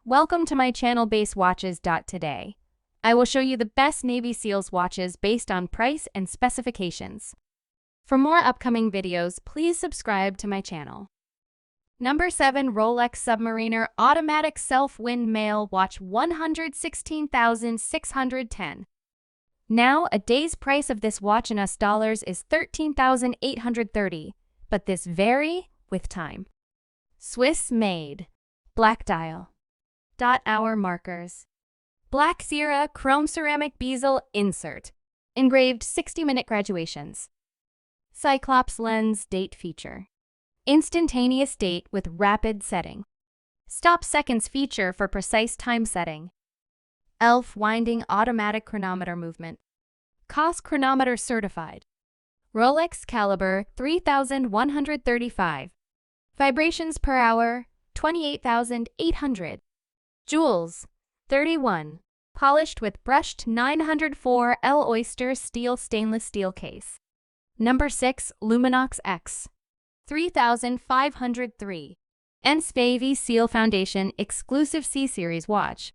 Welcome to my channel Today. I will show you the best Navy SEALs watches based on price and specifications. For more upcoming videos, please subscribe to my channel. Number 7. Rolex Submariner Automatic Self-Wind Mail Watch 116,610. Now, a day's price of this watch in US dollars is $13,830, but this vary with time. Swiss made. Black dial. Hour markers. Black Sierra chrome ceramic bezel insert. Engraved 60-minute graduations. Cyclops lens date feature. Instantaneous date with rapid setting. Stop seconds feature for precise time setting. ELF winding automatic chronometer movement. COS chronometer certified. Rolex caliber 3,135. Vibrations per hour 28,800. Jewels 31. Polished with brushed 904L oyster steel stainless steel case. Number 6. Luminox X 3,503. Navy SEAL Foundation exclusive C-Series watch.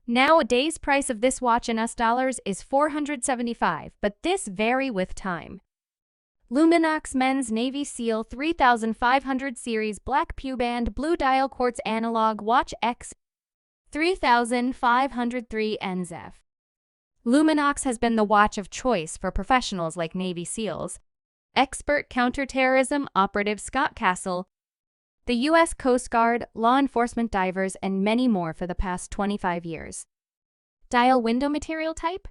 Now, a day's price of this watch in US dollars is $475, but this vary with time. Luminox Men's Navy SEAL 3500 Series Black Pewband Blue Dial Quartz Analog Watch X 3503 NZF. Luminox has been the watch of choice for professionals like Navy SEALs, expert counterterrorism operative Scott Castle, the U.S. Coast Guard, law enforcement divers, and many more for the past 25 years. Dial window material type?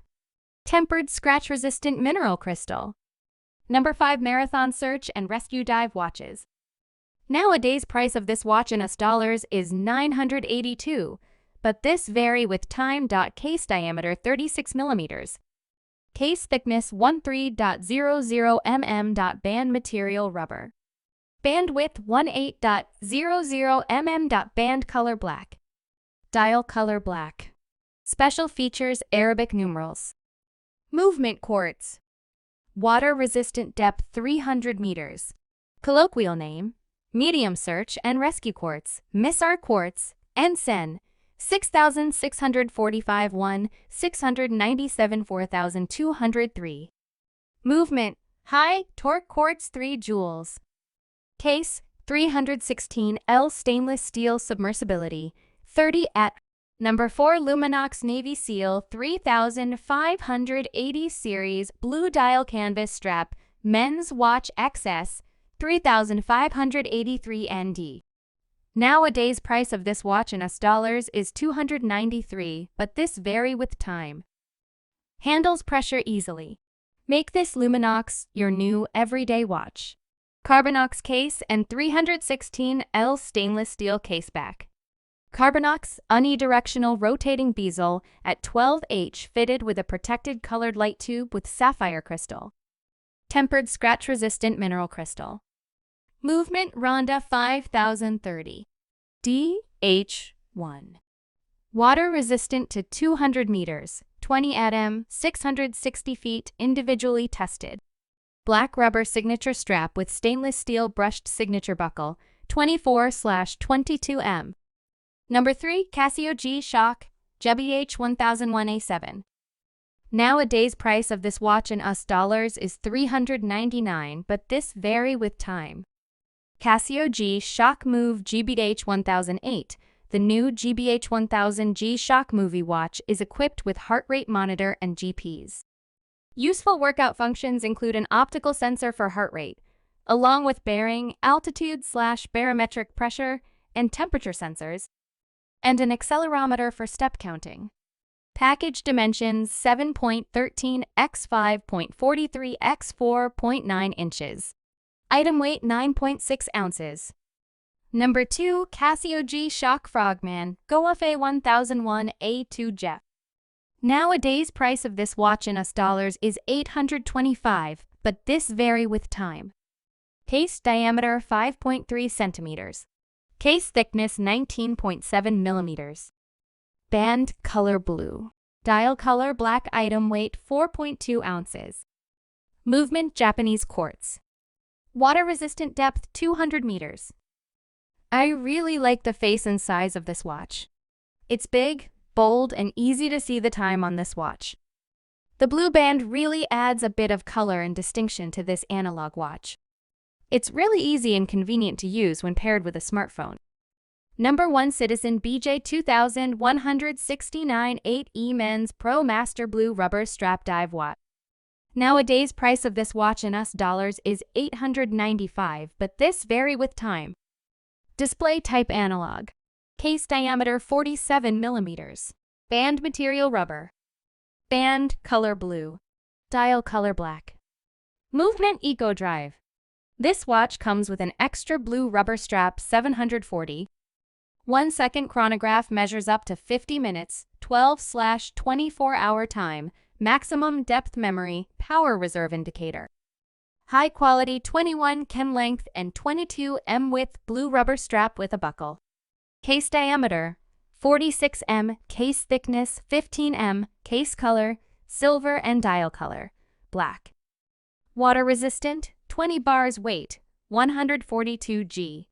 Tempered scratch-resistant mineral crystal. Number 5. Marathon Search and Rescue Dive Watches. Now, a day's price of this watch in US dollars is $982, but this vary with time. Case diameter 36 mm. Case thickness 13.00 mm. Band material rubber. Band width 18.00 mm. Band color black. Dial color black. Special features Arabic numerals. Movement quartz. Water resistant depth 300 meters. Colloquial name: medium search and rescue quartz, Missar quartz, Ensign 6,645 1, 697 4,203. Movement: high torque quartz 3 jewels. Case 316L stainless steel submersibility 30 at. Number 4. Luminox Navy SEAL 3580 Series Blue Dial Canvas Strap Men's Watch XS 3583 ND. Now, a day's price of this watch in US dollars is $293, but this vary with time. Handles pressure easily. Make this Luminox your new everyday watch. Carbonox case and 316L stainless steel caseback. Carbonox unidirectional rotating bezel at 12H fitted with a protected colored light tube with sapphire crystal. Tempered scratch-resistant mineral crystal. Movement Ronda 5030. DH1. Water resistant to 200 meters, 20 ATM, 660 feet, individually tested. Black rubber signature strap with stainless steel brushed signature buckle, 24/22M. Number 3. Casio GShock Jeby H1001A7. Now, a day's price of this watch in US dollars is $399, but this vary with time. Casio GShock Move GBH1008. The new GBH1000 GShock Movie watch is equipped with heart rate monitor and GPS. Useful workout functions include an optical sensor for heart rate, along with bearing, altitude/barometric pressure, and temperature sensors, and an accelerometer for step counting. Package dimensions 7.13 x 5.43 x 4.9 inches. Item weight 9.6 ounces. Number 2. Casio GShock Frogman GoFA 1001A2 Jet. Now, a day's price of this watch in US dollars is $825, but this vary with time. Case diameter 5.3 centimeters. Case thickness 19.7 millimeters. Band color blue. Dial color black. Item weight 4.2 ounces. Movement Japanese quartz. Water resistant depth 200 meters. I really like the face and size of this watch. It's big, bold, and easy to see the time on this watch. The blue band really adds a bit of color and distinction to this analog watch. It's really easy and convenient to use when paired with a smartphone. Number 1 Citizen BJ 2169 8E Men's Pro Master Blue Rubber Strap Dive Watch. Nowadays price of this watch in US dollars is $895, but this vary with time. Display type analog. Case diameter 47 millimeters. Band material rubber. Band color blue. Dial color black. Movement Eco Drive. This watch comes with an extra blue rubber strap 740. 1 second chronograph measures up to 50 minutes, 12/24-hour time, maximum depth memory, power reserve indicator. High quality 21 cm length and 22 m width blue rubber strap with a buckle. Case diameter 46 m, case thickness 15 m, case color silver and dial color black. Water resistant 20 bars weight 142 g.